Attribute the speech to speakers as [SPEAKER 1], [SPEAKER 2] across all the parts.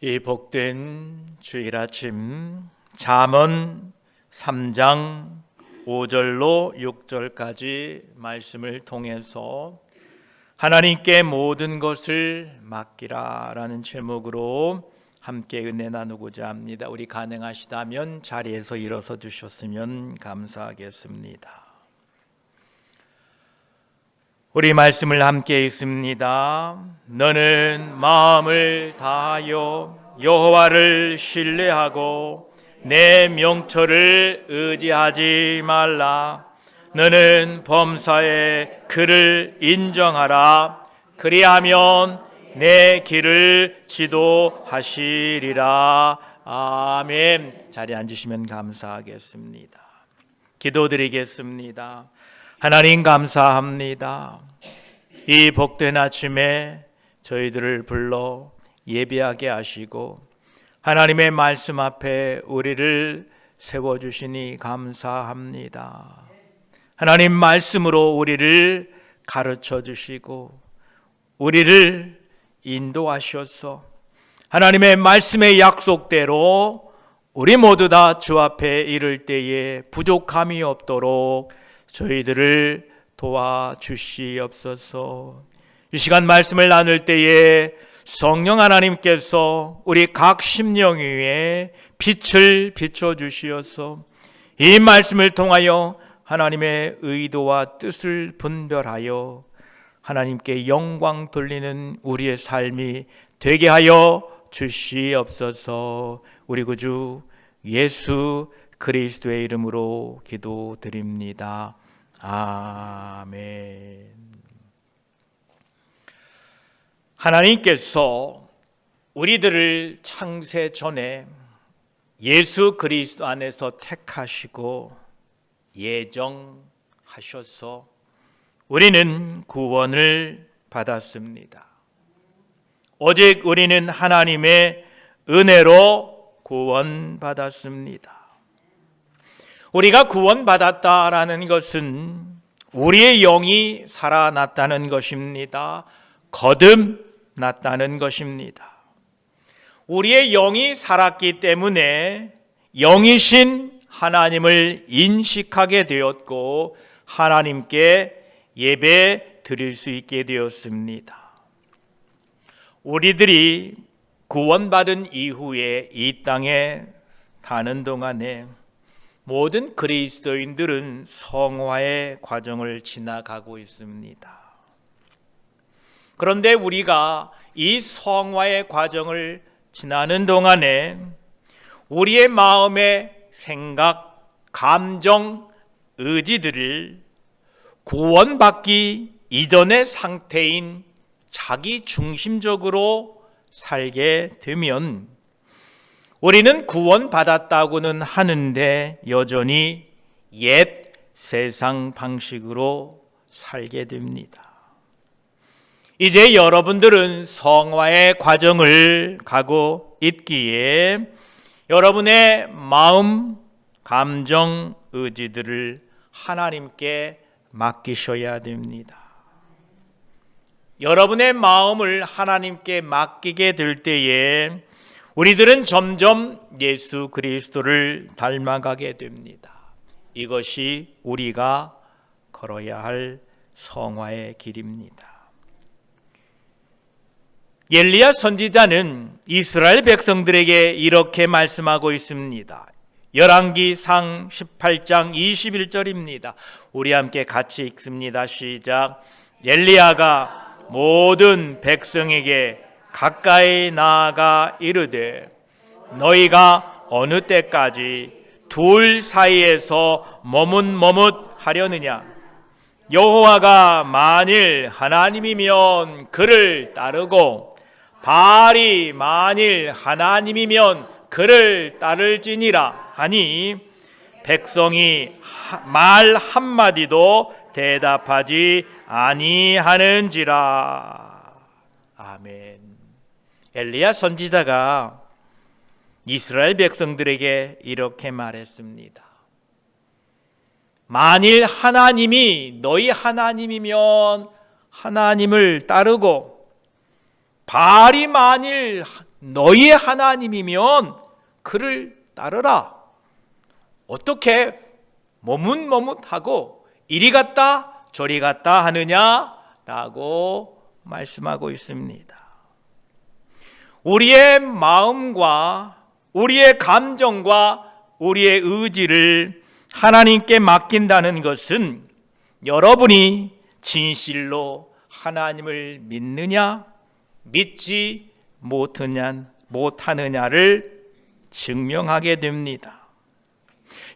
[SPEAKER 1] 이 복된 주일 아침 잠언 3장 5절로 6절까지 말씀을 통해서 하나님께 모든 것을 맡기라 라는 제목으로 함께 은혜 나누고자 합니다. 우리 가능하시다면 자리에서 일어서 주셨으면 감사하겠습니다. 우리 말씀을 함께 읽습니다. 너는 마음을 다하여 여호와를 신뢰하고 내 명철을 의지하지 말라. 너는 범사에 그를 인정하라. 그리하면 내 길을 지도하시리라. 아멘. 자리에 앉으시면 감사하겠습니다. 기도드리겠습니다. 하나님 감사합니다. 이 복된 아침에 저희들을 불러 예배하게 하시고 하나님의 말씀 앞에 우리를 세워주시니 감사합니다. 하나님 말씀으로 우리를 가르쳐 주시고 우리를 인도하셔서 하나님의 말씀의 약속대로 우리 모두 다 주 앞에 이를 때에 부족함이 없도록 저희들을 도와주시옵소서. 이 시간 말씀을 나눌 때에 성령 하나님께서 우리 각 심령 위에 빛을 비춰주시어서 이 말씀을 통하여 하나님의 의도와 뜻을 분별하여 하나님께 영광 돌리는 우리의 삶이 되게 하여 주시옵소서. 우리 구주 예수 그리스도의 이름으로 기도드립니다. 아멘. 하나님께서 우리들을 창세 전에 예수 그리스도 안에서 택하시고 예정하셔서 우리는 구원을 받았습니다. 오직 우리는 하나님의 은혜로 구원받았습니다. 우리가 구원받았다라는 것은 우리의 영이 살아났다는 것입니다. 거듭났다는 것입니다. 우리의 영이 살았기 때문에 영이신 하나님을 인식하게 되었고 하나님께 예배 드릴 수 있게 되었습니다. 우리들이 구원받은 이후에 이 땅에 사는 동안에 모든 그리스도인들은 성화의 과정을 지나가고 있습니다. 그런데 우리가 이 성화의 과정을 지나는 동안에 우리의 마음의 생각, 감정, 의지들을 구원받기 이전의 상태인 자기 중심적으로 살게 되면 우리는 구원받았다고는 하는데 여전히 옛 세상 방식으로 살게 됩니다. 이제 여러분들은 성화의 과정을 가고 있기에 여러분의 마음, 감정, 의지들을 하나님께 맡기셔야 됩니다. 여러분의 마음을 하나님께 맡기게 될 때에 우리들은 점점 예수 그리스도를 닮아가게 됩니다. 이것이 우리가 걸어야 할 성화의 길입니다. 엘리야 선지자는 이스라엘 백성들에게 이렇게 말씀하고 있습니다. 열왕기상 18장 21절입니다. 우리 함께 같이 읽습니다. 시작. 엘리야가 모든 백성에게 가까이 나아가 이르되 너희가 어느 때까지 둘 사이에서 머뭇머뭇하려느냐? 여호와가 만일 하나님이면 그를 따르고 바알이 만일 하나님이면 그를 따를지니라 하니 백성이 말 한마디도 대답하지 아니하는지라. 아멘. 엘리야 선지자가 이스라엘 백성들에게 이렇게 말했습니다. 만일 하나님이 너희 하나님이면 하나님을 따르고 바알이 만일 너희의 하나님이면 그를 따르라. 어떻게 머뭇머뭇하고 이리 갔다 저리 갔다 하느냐라고 말씀하고 있습니다. 우리의 마음과 우리의 감정과 우리의 의지를 하나님께 맡긴다는 것은 여러분이 진실로 하나님을 믿느냐 믿지 못하느냐를 증명하게 됩니다.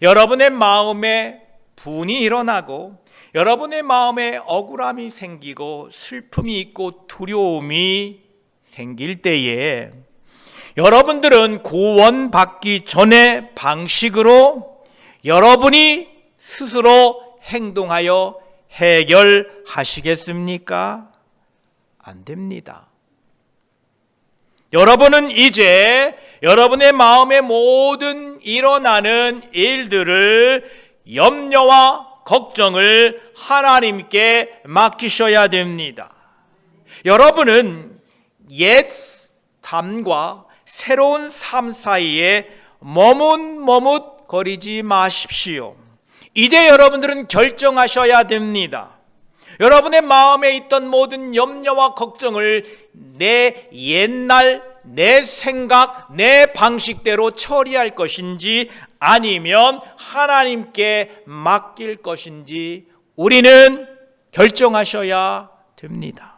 [SPEAKER 1] 여러분의 마음에 분이 일어나고 여러분의 마음에 억울함이 생기고 슬픔이 있고 두려움이 생길 때에 여러분들은 구원받기 전의 방식으로 여러분이 스스로 행동하여 해결하시겠습니까? 안 됩니다. 여러분은 이제 여러분의 마음에 모든 일어나는 일들을 염려와 걱정을 하나님께 맡기셔야 됩니다. 여러분은 옛 삶과 새로운 삶 사이에 머뭇거리지 마십시오. 이제 여러분들은 결정하셔야 됩니다. 여러분의 마음에 있던 모든 염려와 걱정을 내 옛날, 내 생각, 내 방식대로 처리할 것인지 아니면 하나님께 맡길 것인지 우리는 결정하셔야 됩니다.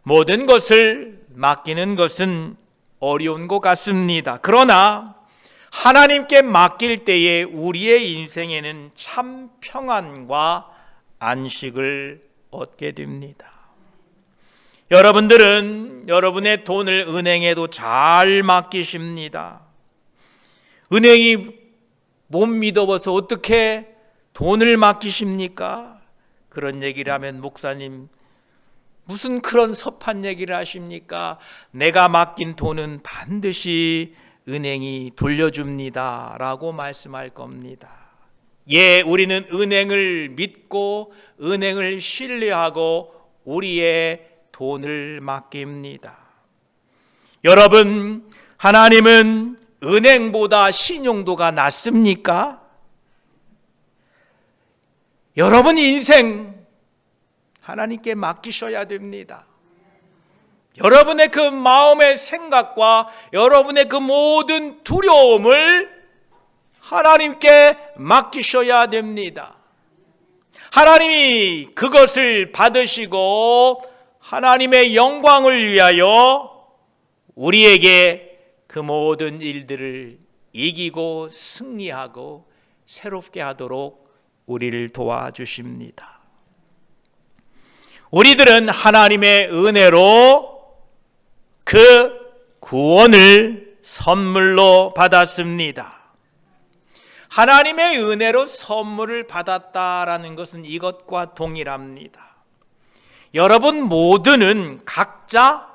[SPEAKER 1] 모든 것을 맡기는 것은 어려운 것 같습니다. 그러나 하나님께 맡길 때에 우리의 인생에는 참 평안과 안식을 얻게 됩니다. 여러분들은 여러분의 돈을 은행에도 잘 맡기십니다. 은행이 못 믿어서 어떻게 돈을 맡기십니까? 그런 얘기를 하면 목사님 무슨 그런 섭한 얘기를 하십니까? 내가 맡긴 돈은 반드시 은행이 돌려줍니다 라고 말씀할 겁니다. 예, 우리는 은행을 믿고 은행을 신뢰하고 우리의 돈을 맡깁니다. 여러분, 하나님은 은행보다 신용도가 낮습니까? 여러분 인생 하나님께 맡기셔야 됩니다. 여러분의 그 마음의 생각과 여러분의 그 모든 두려움을 하나님께 맡기셔야 됩니다. 하나님이 그것을 받으시고 하나님의 영광을 위하여 우리에게 그 모든 일들을 이기고 승리하고 새롭게 하도록 우리를 도와주십니다. 우리들은 하나님의 은혜로 그 구원을 선물로 받았습니다. 하나님의 은혜로 선물을 받았다라는 것은 이것과 동일합니다. 여러분 모두는 각자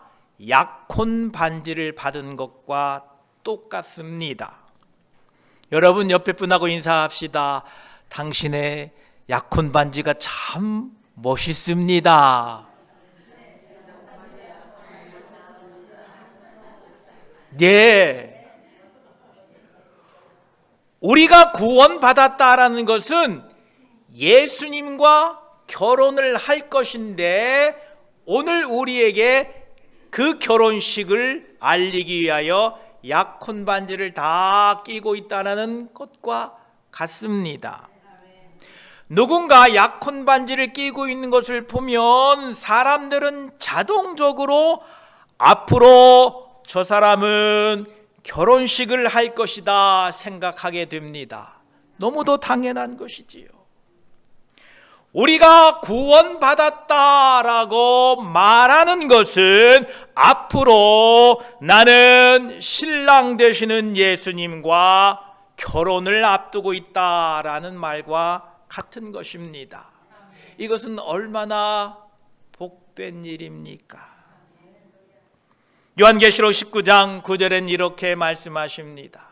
[SPEAKER 1] 약혼 반지를 받은 것과 똑같습니다. 여러분 옆에 분하고 인사합시다. 당신의 약혼 반지가 참 멋있습니다. 네. 우리가 구원받았다라는 것은 예수님과 결혼을 할 것인데 오늘 우리에게 그 결혼식을 알리기 위하여 약혼 반지를 다 끼고 있다는 것과 같습니다. 누군가 약혼 반지를 끼고 있는 것을 보면 사람들은 자동적으로 앞으로 저 사람은 결혼식을 할 것이다 생각하게 됩니다. 너무도 당연한 것이지요. 우리가 구원받았다라고 말하는 것은 앞으로 나는 신랑 되시는 예수님과 결혼을 앞두고 있다라는 말과 같은 것입니다. 이것은 얼마나 복된 일입니까? 요한계시록 19장 9절엔 이렇게 말씀하십니다.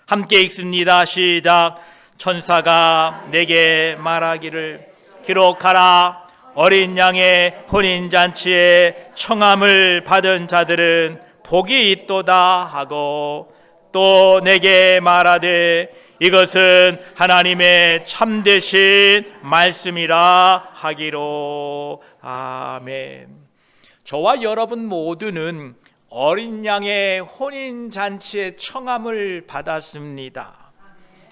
[SPEAKER 1] 함께 읽습니다. 시작. 천사가 내게 말하기를 기록하라. 어린 양의 혼인잔치에 청함을 받은 자들은 복이 있도다 하고 또 내게 말하되 이것은 하나님의 참되신 말씀이라 하기로. 아멘. 저와 여러분 모두는 어린 양의 혼인잔치의 청함을 받았습니다.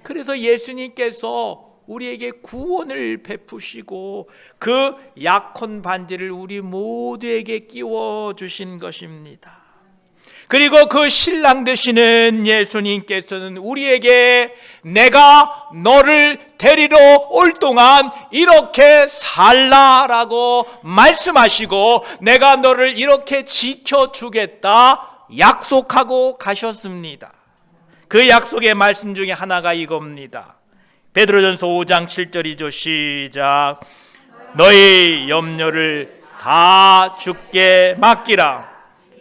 [SPEAKER 1] 그래서 예수님께서 우리에게 구원을 베푸시고 그 약혼 반지를 우리 모두에게 끼워 주신 것입니다. 그리고 그 신랑 되시는 예수님께서는 우리에게 내가 너를 데리러 올 동안 이렇게 살라라고 말씀하시고 내가 너를 이렇게 지켜주겠다 약속하고 가셨습니다. 그 약속의 말씀 중에 하나가 이겁니다. 베드로전서 5장 7절이죠. 시작. 너희 염려를 다 주께 맡기라.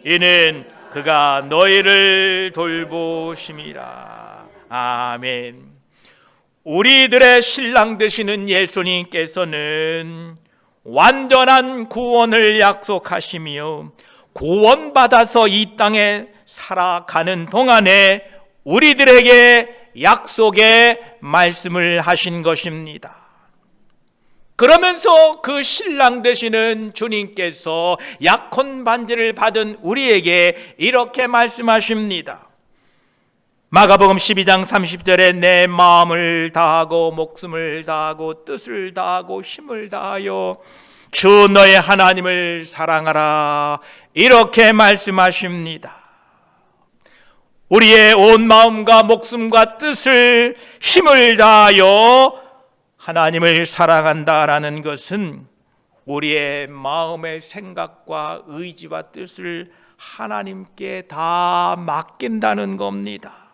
[SPEAKER 1] 이는 그가 너희를 돌보심이라. 아멘. 우리들의 신랑 되시는 예수님께서는 완전한 구원을 약속하시며 구원받아서 이 땅에 살아가는 동안에 우리들에게 약속의 말씀을 하신 것입니다. 그러면서 그 신랑 되시는 주님께서 약혼 반지를 받은 우리에게 이렇게 말씀하십니다. 마가복음 12장 30절에 내 마음을 다하고 목숨을 다하고 뜻을 다하고 힘을 다하여 주 너의 하나님을 사랑하라 이렇게 말씀하십니다. 우리의 온 마음과 목숨과 뜻을 힘을 다하여 하나님을 사랑한다라는 것은 우리의 마음의 생각과 의지와 뜻을 하나님께 다 맡긴다는 겁니다.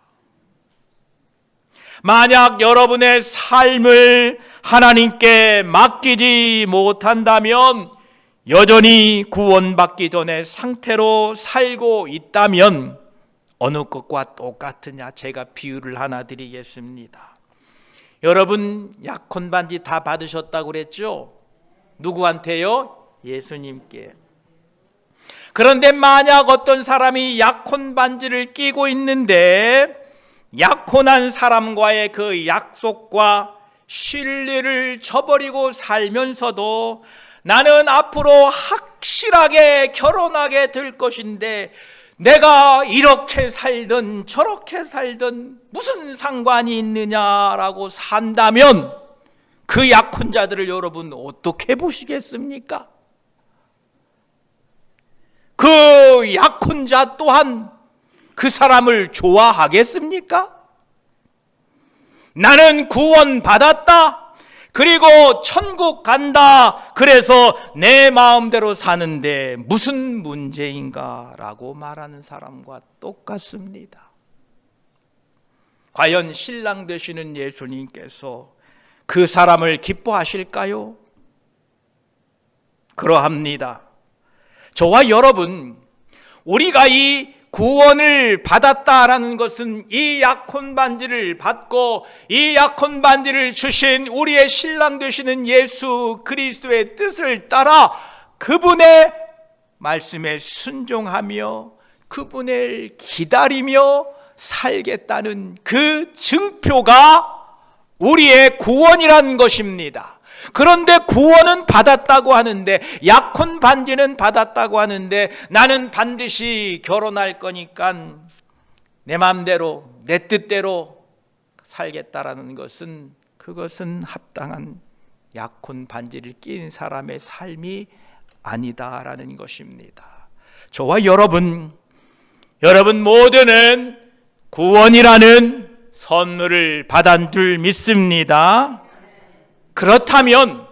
[SPEAKER 1] 만약 여러분의 삶을 하나님께 맡기지 못한다면 여전히 구원받기 전의 상태로 살고 있다면 어느 것과 똑같으냐 제가 비유를 하나 드리겠습니다. 여러분 약혼 반지 다 받으셨다고 그랬죠? 누구한테요? 예수님께. 그런데 만약 어떤 사람이 약혼 반지를 끼고 있는데 약혼한 사람과의 그 약속과 신뢰를 저버리고 살면서도 나는 앞으로 확실하게 결혼하게 될 것인데 내가 이렇게 살든 저렇게 살든 무슨 상관이 있느냐라고 산다면 그 약혼자들을 여러분 어떻게 보시겠습니까? 그 약혼자 또한 그 사람을 좋아하겠습니까? 나는 구원받았다. 그리고 천국 간다. 그래서 내 마음대로 사는데 무슨 문제인가? 라고 말하는 사람과 똑같습니다. 과연 신랑 되시는 예수님께서 그 사람을 기뻐하실까요? 그러합니다. 저와 여러분, 우리가 이 구원을 받았다라는 것은 이 약혼 반지를 받고 이 약혼 반지를 주신 우리의 신랑 되시는 예수 그리스도의 뜻을 따라 그분의 말씀에 순종하며 그분을 기다리며 살겠다는 그 증표가 우리의 구원이라는 것입니다. 그런데 구원은 받았다고 하는데 약혼 반지는 받았다고 하는데 나는 반드시 결혼할 거니까 내 마음대로 내 뜻대로 살겠다라는 것은 그것은 합당한 약혼 반지를 낀 사람의 삶이 아니다라는 것입니다. 저와 여러분 모두는 구원이라는 선물을 받은 줄 믿습니다. 그렇다면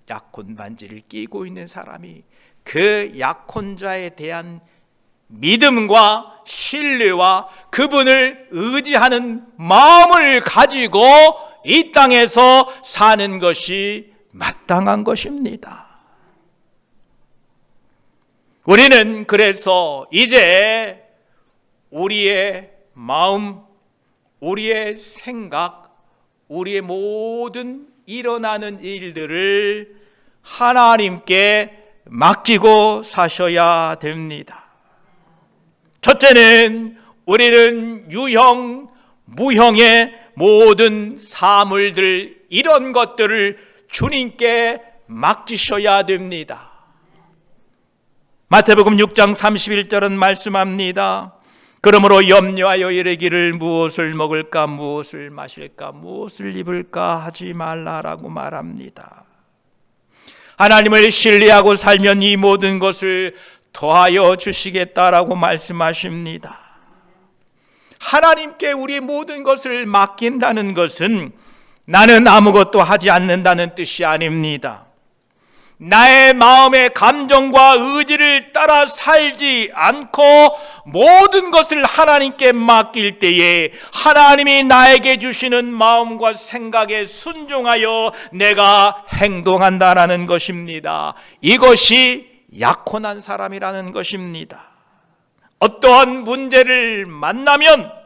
[SPEAKER 1] 약혼 반지를 끼고 있는 사람이 그 약혼자에 대한 믿음과 신뢰와 그분을 의지하는 마음을 가지고 이 땅에서 사는 것이 마땅한 것입니다. 우리는 그래서 이제 우리의 마음, 우리의 생각, 우리의 모든 일어나는 일들을 하나님께 맡기고 사셔야 됩니다. 첫째는 우리는 유형, 무형의 모든 사물들, 이런 것들을 주님께 맡기셔야 됩니다. 마태복음 6장 31절은 말씀합니다. 그러므로 염려하여 이르기를 무엇을 먹을까, 무엇을 마실까, 무엇을 입을까 하지 말라라고 말합니다. 하나님을 신뢰하고 살면 이 모든 것을 더하여 주시겠다라고 말씀하십니다. 하나님께 우리 모든 것을 맡긴다는 것은 나는 아무것도 하지 않는다는 뜻이 아닙니다. 나의 마음의 감정과 의지를 따라 살지 않고 모든 것을 하나님께 맡길 때에 하나님이 나에게 주시는 마음과 생각에 순종하여 내가 행동한다라는 것입니다. 이것이 약혼한 사람이라는 것입니다. 어떠한 문제를 만나면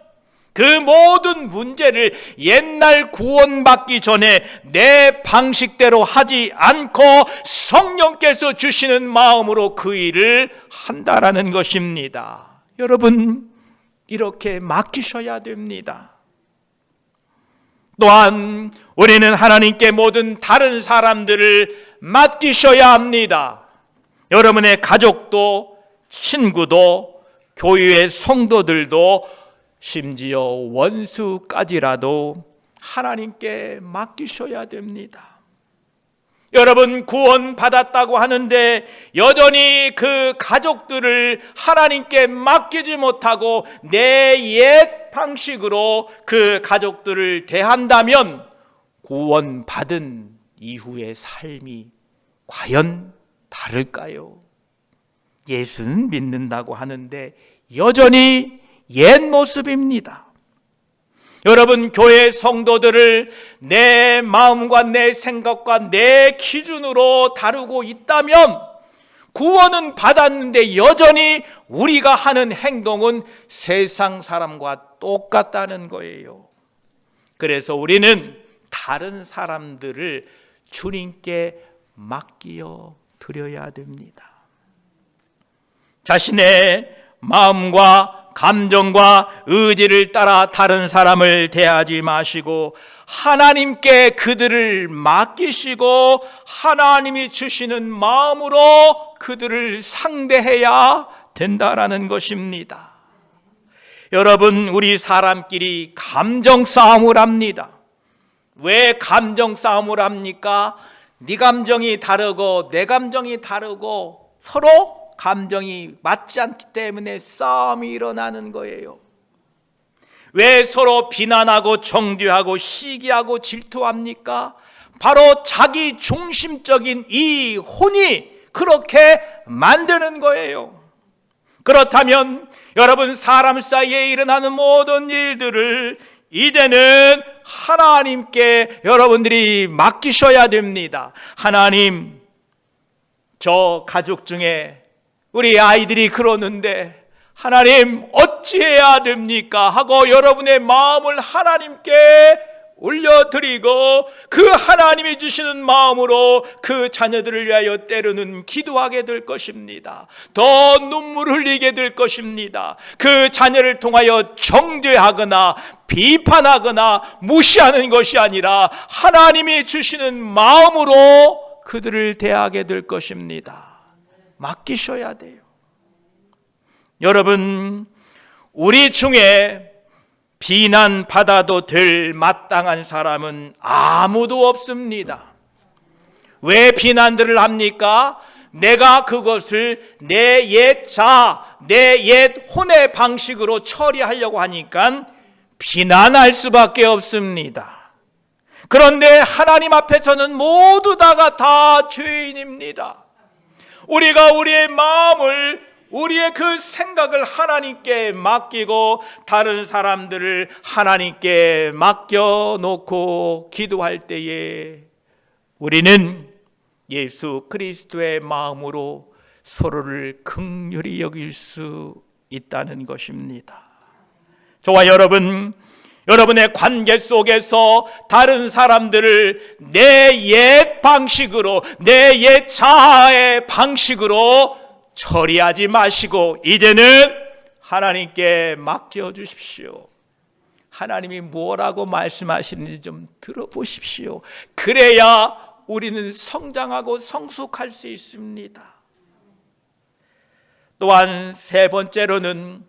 [SPEAKER 1] 그 모든 문제를 옛날 구원받기 전에 내 방식대로 하지 않고 성령께서 주시는 마음으로 그 일을 한다라는 것입니다. 여러분, 이렇게 맡기셔야 됩니다. 또한 우리는 하나님께 모든 다른 사람들을 맡기셔야 합니다. 여러분의 가족도, 친구도, 교회의 성도들도, 심지어 원수까지라도 하나님께 맡기셔야 됩니다. 여러분, 구원 받았다고 하는데 여전히 그 가족들을 하나님께 맡기지 못하고 내 옛 방식으로 그 가족들을 대한다면 구원 받은 이후의 삶이 과연 다를까요? 예수는 믿는다고 하는데 여전히 옛 모습입니다. 여러분, 교회 성도들을 내 마음과 내 생각과 내 기준으로 다루고 있다면 구원은 받았는데 여전히 우리가 하는 행동은 세상 사람과 똑같다는 거예요. 그래서 우리는 다른 사람들을 주님께 맡겨 드려야 됩니다. 자신의 마음과 감정과 의지를 따라 다른 사람을 대하지 마시고 하나님께 그들을 맡기시고 하나님이 주시는 마음으로 그들을 상대해야 된다라는 것입니다. 여러분, 우리 사람끼리 감정 싸움을 합니다. 왜 감정 싸움을 합니까? 네 감정이 다르고 내 감정이 다르고 서로 감정이 맞지 않기 때문에 싸움이 일어나는 거예요. 왜 서로 비난하고 정죄하고 시기하고 질투합니까? 바로 자기 중심적인 이 혼이 그렇게 만드는 거예요. 그렇다면 여러분, 사람 사이에 일어나는 모든 일들을 이제는 하나님께 여러분들이 맡기셔야 됩니다. 하나님, 저 가족 중에 우리 아이들이 그러는데 하나님 어찌해야 됩니까? 하고 여러분의 마음을 하나님께 올려드리고 그 하나님이 주시는 마음으로 그 자녀들을 위하여 때로는 기도하게 될 것입니다. 더 눈물 흘리게 될 것입니다. 그 자녀를 통하여 정죄하거나 비판하거나 무시하는 것이 아니라 하나님이 주시는 마음으로 그들을 대하게 될 것입니다. 맡기셔야 돼요. 여러분, 우리 중에 비난받아도 될 마땅한 사람은 아무도 없습니다. 왜 비난들을 합니까? 내가 그것을 내 옛 자, 내 옛 혼의 방식으로 처리하려고 하니까 비난할 수밖에 없습니다. 그런데 하나님 앞에서는 모두 다 죄인입니다. 우리가 우리의 마음을, 우리의 그 생각을 하나님께 맡기고 다른 사람들을 하나님께 맡겨놓고 기도할 때에 우리는 예수 그리스도의 마음으로 서로를 긍휼히 여길 수 있다는 것입니다. 저와 여러분의 관계 속에서 다른 사람들을 내 옛 방식으로, 내 옛 자아의 방식으로 처리하지 마시고 이제는 하나님께 맡겨주십시오. 하나님이 뭐라고 말씀하시는지 좀 들어보십시오. 그래야 우리는 성장하고 성숙할 수 있습니다. 또한 세 번째로는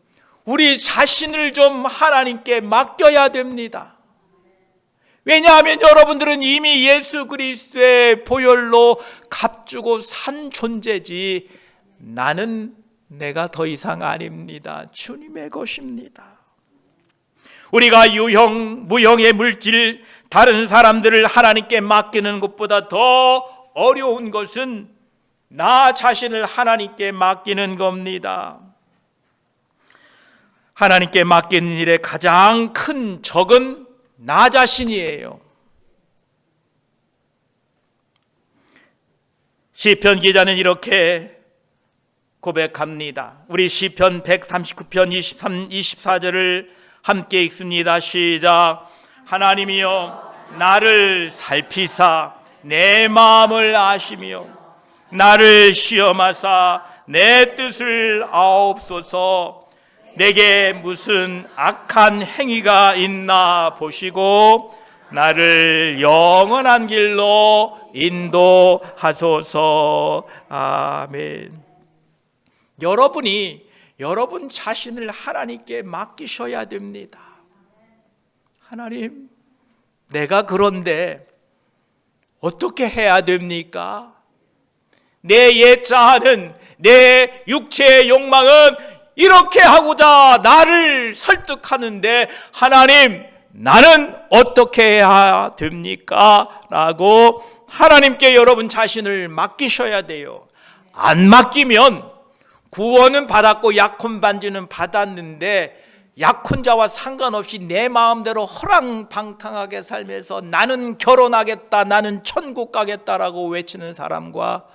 [SPEAKER 1] 우리 자신을 좀 하나님께 맡겨야 됩니다. 왜냐하면 여러분들은 이미 예수 그리스도의 보혈로 값주고 산 존재지, 나는 내가 더 이상 아닙니다. 주님의 것입니다. 우리가 유형, 무형의 물질, 다른 사람들을 하나님께 맡기는 것보다 더 어려운 것은 나 자신을 하나님께 맡기는 겁니다. 하나님께 맡기는 일의 가장 큰 적은 나 자신이에요. 시편 기자는 이렇게 고백합니다. 우리 시편 139편 23, 24절을 함께 읽습니다. 시작. 하나님이여 나를 살피사 내 마음을 아시며 나를 시험하사 내 뜻을 아옵소서. 내게 무슨 악한 행위가 있나 보시고 나를 영원한 길로 인도하소서. 아멘. 여러분이 여러분 자신을 하나님께 맡기셔야 됩니다. 하나님, 내가 그런데 어떻게 해야 됩니까? 내 옛자아는, 내 육체의 욕망은 이렇게 하고자 나를 설득하는데 하나님, 나는 어떻게 해야 됩니까? 라고 하나님께 여러분 자신을 맡기셔야 돼요. 안 맡기면 구원은 받았고 약혼 반지는 받았는데 약혼자와 상관없이 내 마음대로 허랑방탕하게 살면서 나는 결혼하겠다, 나는 천국 가겠다라고 외치는 사람과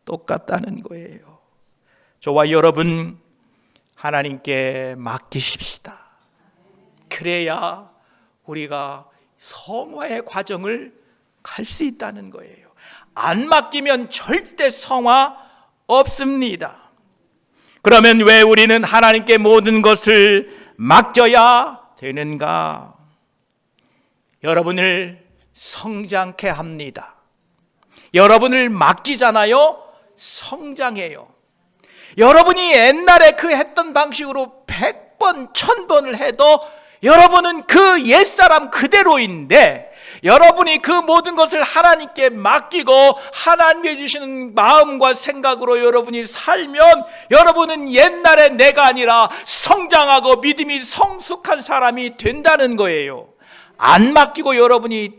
[SPEAKER 1] 똑같다는 거예요. 저와 여러분 하나님께 맡기십시다. 그래야 우리가 성화의 과정을 갈 수 있다는 거예요. 안 맡기면 절대 성화 없습니다. 그러면 왜 우리는 하나님께 모든 것을 맡겨야 되는가? 여러분을 성장케 합니다. 여러분을 맡기잖아요, 성장해요. 여러분이 옛날에 그 했던 방식으로 100번, 1000번을 해도 여러분은 그 옛사람 그대로인데, 여러분이 그 모든 것을 하나님께 맡기고 하나님이 주시는 마음과 생각으로 여러분이 살면 여러분은 옛날의 내가 아니라 성장하고 믿음이 성숙한 사람이 된다는 거예요. 안 맡기고 여러분이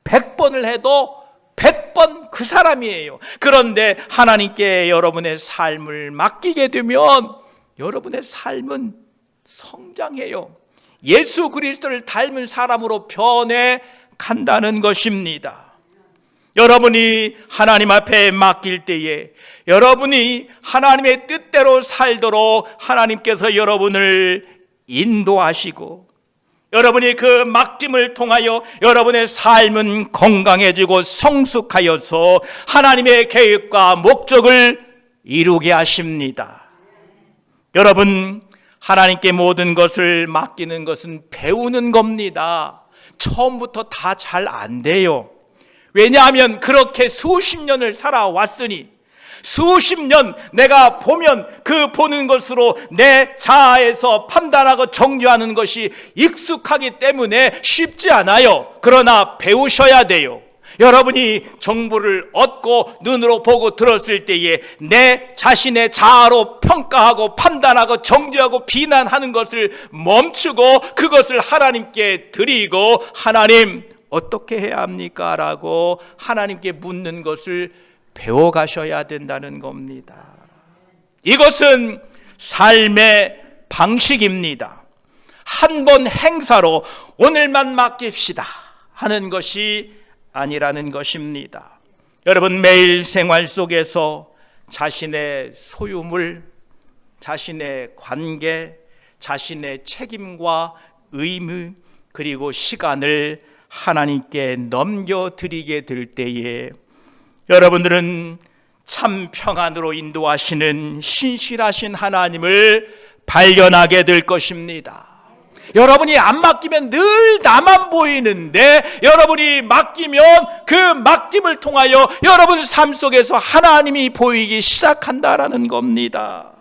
[SPEAKER 1] 100번을 해도 100번 그 사람이에요. 그런데 하나님께 여러분의 삶을 맡기게 되면 여러분의 삶은 성장해요. 예수 그리스도를 닮은 사람으로 변해 간다는 것입니다. 여러분이 하나님 앞에 맡길 때에 여러분이 하나님의 뜻대로 살도록 하나님께서 여러분을 인도하시고, 여러분이 그 맡김을 통하여 여러분의 삶은 건강해지고 성숙하여서 하나님의 계획과 목적을 이루게 하십니다. 여러분, 하나님께 모든 것을 맡기는 것은 배우는 겁니다. 처음부터 다 잘 안 돼요. 왜냐하면 그렇게 수십 년을 살아왔으니, 수십 년 내가 보면 그 보는 것으로 내 자아에서 판단하고 정죄하는 것이 익숙하기 때문에 쉽지 않아요. 그러나 배우셔야 돼요. 여러분이 정보를 얻고 눈으로 보고 들었을 때에 내 자신의 자아로 평가하고 판단하고 정죄하고 비난하는 것을 멈추고 그것을 하나님께 드리고, 하나님 어떻게 해야 합니까? 라고 하나님께 묻는 것을 배워가셔야 된다는 겁니다. 이것은 삶의 방식입니다. 한 번 행사로 오늘만 맡깁시다 하는 것이 아니라는 것입니다. 여러분, 매일 생활 속에서 자신의 소유물, 자신의 관계, 자신의 책임과 의무, 그리고 시간을 하나님께 넘겨드리게 될 때에 여러분들은 참 평안으로 인도하시는 신실하신 하나님을 발견하게 될 것입니다. 여러분이 안 맡기면 늘 나만 보이는데 여러분이 맡기면 그 맡김을 통하여 여러분 삶 속에서 하나님이 보이기 시작한다라는 겁니다.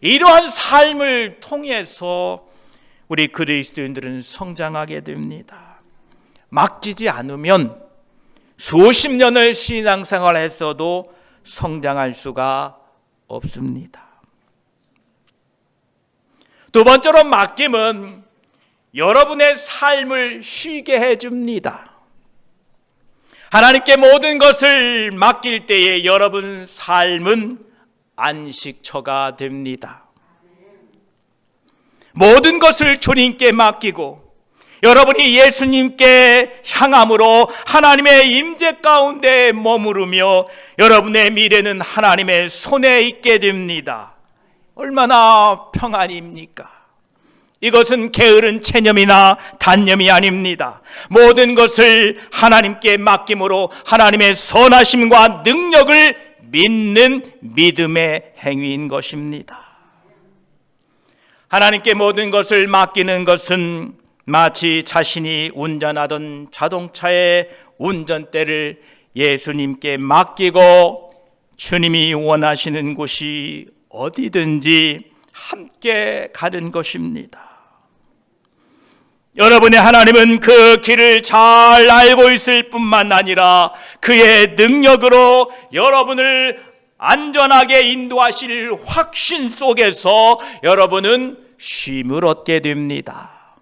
[SPEAKER 1] 이러한 삶을 통해서 우리 그리스도인들은 성장하게 됩니다. 맡기지 않으면 수십 년을 신앙생활을 했어도 성장할 수가 없습니다. 두 번째로 맡김은 여러분의 삶을 쉬게 해줍니다. 하나님께 모든 것을 맡길 때에 여러분 삶은 안식처가 됩니다. 모든 것을 주님께 맡기고 여러분이 예수님께 향함으로 하나님의 임재 가운데 머무르며 여러분의 미래는 하나님의 손에 있게 됩니다. 얼마나 평안입니까? 이것은 게으른 체념이나 단념이 아닙니다. 모든 것을 하나님께 맡김으로 하나님의 선하심과 능력을 믿는 믿음의 행위인 것입니다. 하나님께 모든 것을 맡기는 것은 마치 자신이 운전하던 자동차의 운전대를 예수님께 맡기고 주님이 원하시는 곳이 어디든지 함께 가는 것입니다. 여러분의 하나님은 그 길을 잘 알고 있을 뿐만 아니라 그의 능력으로 여러분을 안전하게 인도하실 확신 속에서 여러분은 쉼을 얻게 됩니다.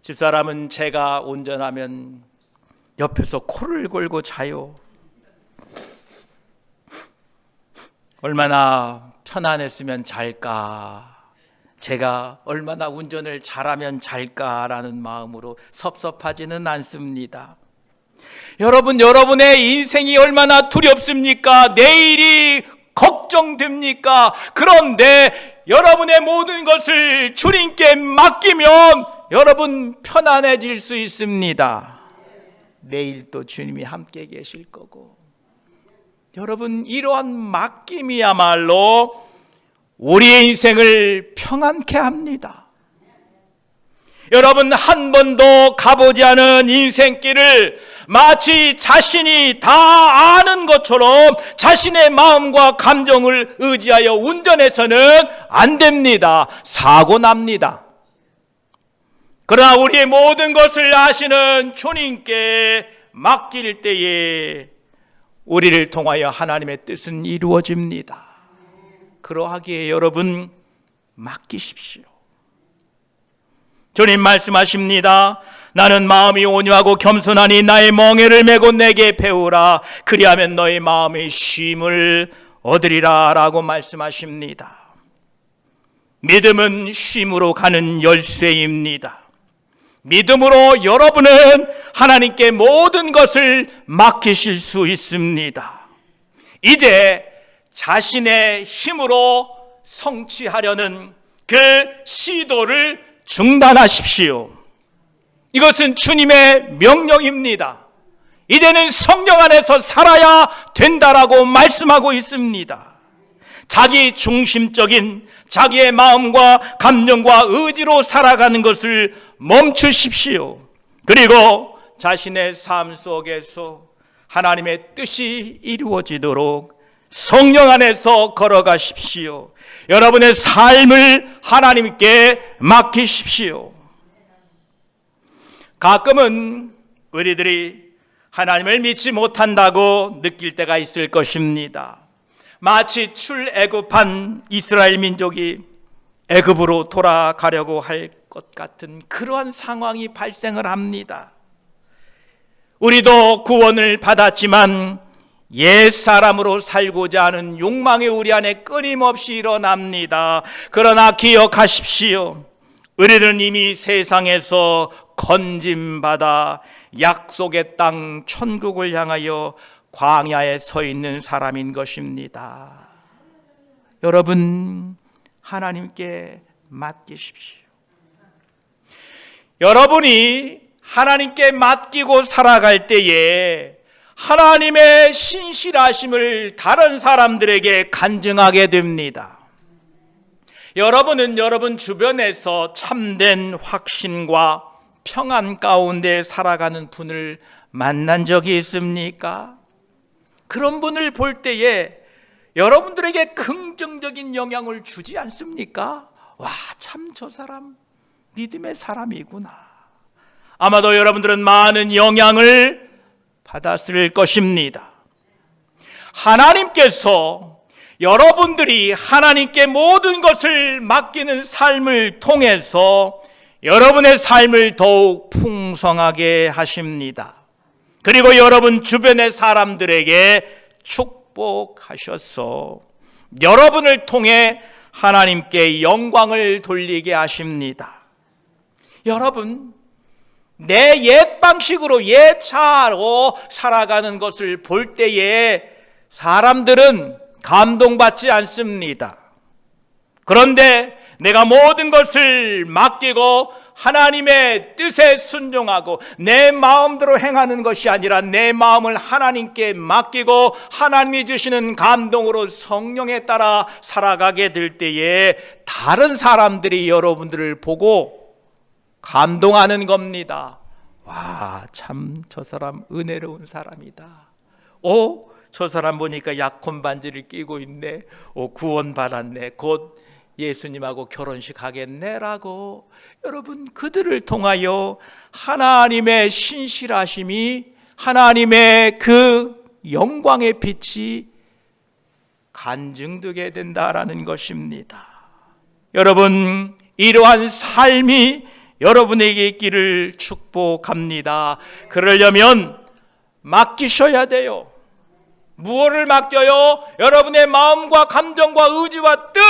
[SPEAKER 1] 집사람은 제가 운전하면 옆에서 코를 골고 자요. 얼마나 편안했으면 잘까, 제가 얼마나 운전을 잘하면 잘까라는 마음으로 섭섭하지는 않습니다. 여러분, 여러분의 인생이 얼마나 두렵습니까? 내일이 걱정됩니까? 그런데 여러분의 모든 것을 주님께 맡기면 여러분 편안해질 수 있습니다. 내일 또 주님이 함께 계실 거고. 여러분, 이러한 맡김이야말로 우리의 인생을 평안케 합니다. 여러분, 한 번도 가보지 않은 인생길을 마치 자신이 다 아는 것처럼 자신의 마음과 감정을 의지하여 운전해서는 안 됩니다. 사고 납니다. 그러나 우리의 모든 것을 아시는 주님께 맡길 때에 우리를 통하여 하나님의 뜻은 이루어집니다. 그러하기에 여러분 맡기십시오. 주님 말씀하십니다. 나는 마음이 온유하고 겸손하니 나의 멍에를 메고 내게 배우라. 그리하면 너의 마음의 쉼을 얻으리라 라고 말씀하십니다. 믿음은 쉼으로 가는 열쇠입니다. 믿음으로 여러분은 하나님께 모든 것을 맡기실 수 있습니다. 이제 자신의 힘으로 성취하려는 그 시도를 중단하십시오. 이것은 주님의 명령입니다. 이제는 성령 안에서 살아야 된다라고 말씀하고 있습니다. 자기 중심적인 자기의 마음과 감정과 의지로 살아가는 것을 멈추십시오. 그리고 자신의 삶 속에서 하나님의 뜻이 이루어지도록 성령 안에서 걸어가십시오. 여러분의 삶을 하나님께 맡기십시오. 가끔은 우리들이 하나님을 믿지 못한다고 느낄 때가 있을 것입니다. 마치 출애굽한 이스라엘 민족이 애굽으로 돌아가려고 할 것 같은 그러한 상황이 발생을 합니다. 우리도 구원을 받았지만 옛사람으로 살고자 하는 욕망이 우리 안에 끊임없이 일어납니다. 그러나 기억하십시오. 우리는 이미 세상에서 건짐받아 약속의 땅 천국을 향하여 광야에 서 있는 사람인 것입니다. 여러분, 하나님께 맡기십시오. 여러분이 하나님께 맡기고 살아갈 때에 하나님의 신실하심을 다른 사람들에게 간증하게 됩니다. 여러분은 여러분 주변에서 참된 확신과 평안 가운데 살아가는 분을 만난 적이 있습니까? 그런 분을 볼 때에 여러분들에게 긍정적인 영향을 주지 않습니까? 와, 참 저 사람 믿음의 사람이구나. 아마도 여러분들은 많은 영향을 받았을 것입니다. 하나님께서 여러분들이 하나님께 모든 것을 맡기는 삶을 통해서 여러분의 삶을 더욱 풍성하게 하십니다. 그리고 여러분 주변의 사람들에게 축복하셔서 여러분을 통해 하나님께 영광을 돌리게 하십니다. 여러분, 내 옛 방식으로 옛 차로 살아가는 것을 볼 때에 사람들은 감동받지 않습니다. 그런데 내가 모든 것을 맡기고 하나님의 뜻에 순종하고 내 마음대로 행하는 것이 아니라 내 마음을 하나님께 맡기고 하나님이 주시는 감동으로 성령에 따라 살아가게 될 때에 다른 사람들이 여러분들을 보고 감동하는 겁니다. 와, 참 저 사람 은혜로운 사람이다. 오, 저 사람 보니까 약혼 반지를 끼고 있네. 오, 구원 받았네. 곧 예수님하고 결혼식 하겠네 라고 여러분 그들을 통하여 하나님의 신실하심이 하나님의 그 영광의 빛이 간증되게 된다라는 것입니다. 여러분 이러한 삶이 여러분에게 있기를 축복합니다. 그러려면 맡기셔야 돼요. 무엇을 맡겨요? 여러분의 마음과 감정과 의지와 뜻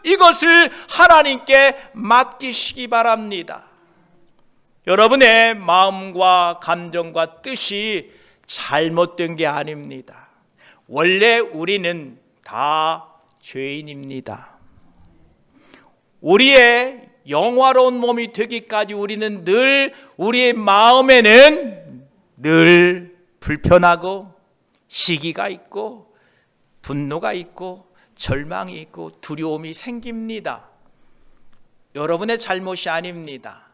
[SPEAKER 1] 이것을 하나님께 맡기시기 바랍니다. 여러분의 마음과 감정과 뜻이 잘못된 게 아닙니다. 원래 우리는 다 죄인입니다. 우리의 영화로운 몸이 되기까지 우리는 늘 우리의 마음에는 늘 불편하고 시기가 있고 분노가 있고 절망이 있고 두려움이 생깁니다. 여러분의 잘못이 아닙니다.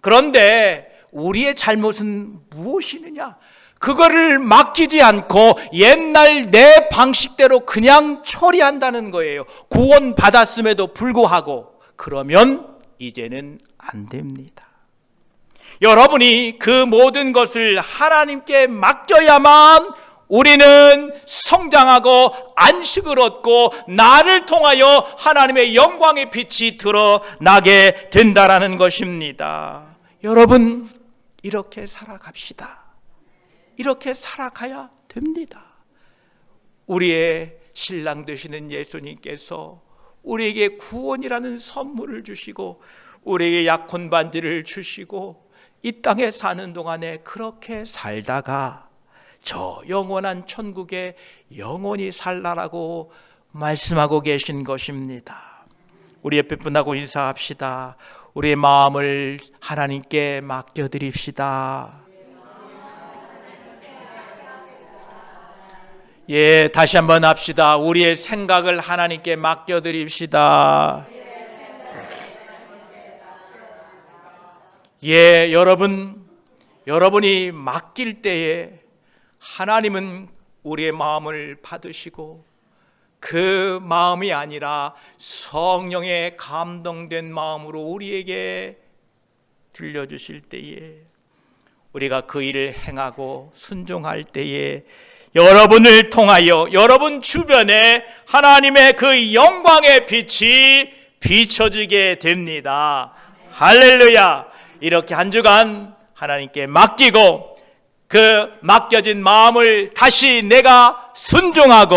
[SPEAKER 1] 그런데 우리의 잘못은 무엇이느냐? 그거를 맡기지 않고 옛날 내 방식대로 그냥 처리한다는 거예요. 구원 받았음에도 불구하고. 그러면 이제는 안 됩니다. 여러분이 그 모든 것을 하나님께 맡겨야만 우리는 성장하고 안식을 얻고 나를 통하여 하나님의 영광의 빛이 드러나게 된다라는 것입니다. 여러분 이렇게 살아갑시다. 이렇게 살아가야 됩니다. 우리의 신랑 되시는 예수님께서 우리에게 구원이라는 선물을 주시고 우리에게 약혼 반지를 주시고 이 땅에 사는 동안에 그렇게 살다가 저 영원한 천국에 영원히 살라라고 말씀하고 계신 것입니다. 우리 옆에 분하고 인사합시다. 우리의 마음을 하나님께 맡겨드립시다. 예, 다시 한번 합시다. 우리의 생각을 하나님께 맡겨드립시다. 예, 여러분이 맡길 때에 하나님은 우리의 마음을 받으시고 그 마음이 아니라 성령의 감동된 마음으로 우리에게 들려주실 때에 우리가 그 일을 행하고 순종할 때에 여러분을 통하여 여러분 주변에 하나님의 그 영광의 빛이 비춰지게 됩니다. 할렐루야. 이렇게 한 주간 하나님께 맡기고 그 맡겨진 마음을 다시 내가 순종하고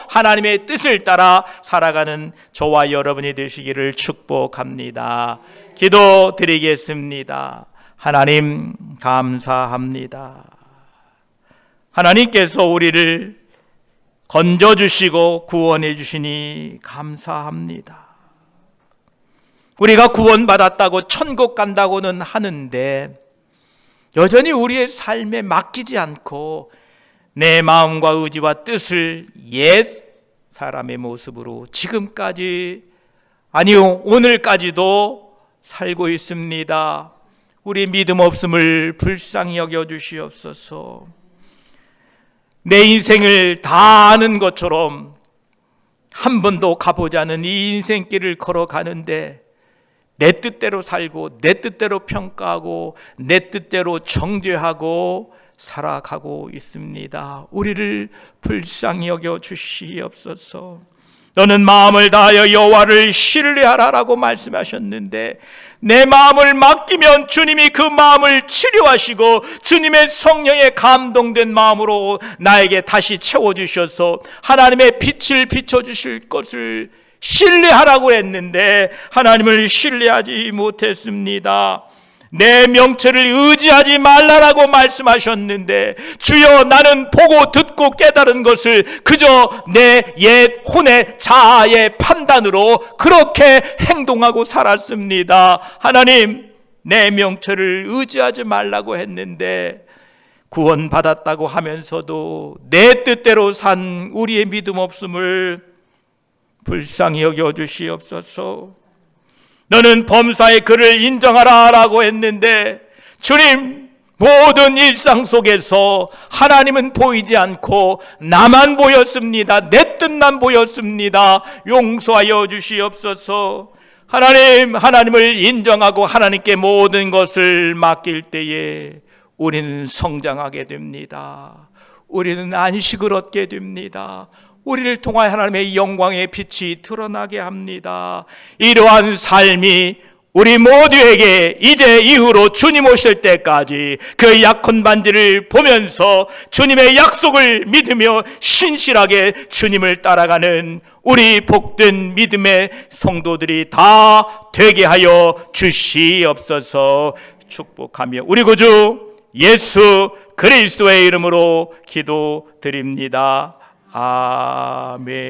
[SPEAKER 1] 하나님의 뜻을 따라 살아가는 저와 여러분이 되시기를 축복합니다. 기도드리겠습니다. 하나님 감사합니다. 하나님께서 우리를 건져주시고 구원해 주시니 감사합니다. 우리가 구원받았다고 천국 간다고는 하는데 여전히 우리의 삶에 맡기지 않고 내 마음과 의지와 뜻을 옛 사람의 모습으로 지금까지 아니요, 오늘까지도 살고 있습니다. 우리 믿음 없음을 불쌍히 여겨주시옵소서. 내 인생을 다 아는 것처럼 한 번도 가보지 않은 이 인생길을 걸어가는데 내 뜻대로 살고 내 뜻대로 평가하고 내 뜻대로 정죄하고 살아가고 있습니다. 우리를 불쌍히 여겨 주시옵소서. 너는 마음을 다하여 여호와를 신뢰하라라고 말씀하셨는데 내 마음을 맡기면 주님이 그 마음을 치료하시고 주님의 성령에 감동된 마음으로 나에게 다시 채워주셔서 하나님의 빛을 비춰주실 것을 신뢰하라고 했는데 하나님을 신뢰하지 못했습니다. 내 명철을 의지하지 말라라고 말씀하셨는데 주여 나는 보고 듣고 깨달은 것을 그저 내 옛 혼의 자아의 판단으로 그렇게 행동하고 살았습니다. 하나님, 내 명철을 의지하지 말라고 했는데 구원받았다고 하면서도 내 뜻대로 산 우리의 믿음 없음을 불쌍히 여겨주시옵소서. 너는 범사의 그를 인정하라라고 했는데 주님, 모든 일상 속에서 하나님은 보이지 않고 나만 보였습니다. 내 뜻만 보였습니다. 용서하여 주시옵소서. 하나님을 인정하고 하나님께 모든 것을 맡길 때에 우리는 성장하게 됩니다. 우리는 안식을 얻게 됩니다. 우리를 통하여 하나님의 영광의 빛이 드러나게 합니다. 이러한 삶이 우리 모두에게 이제 이후로 주님 오실 때까지 그 약혼 반지를 보면서 주님의 약속을 믿으며 신실하게 주님을 따라가는 우리 복된 믿음의 성도들이 다 되게 하여 주시옵소서. 축복하며 우리 구주 예수 그리스도의 이름으로 기도드립니다. 아멘.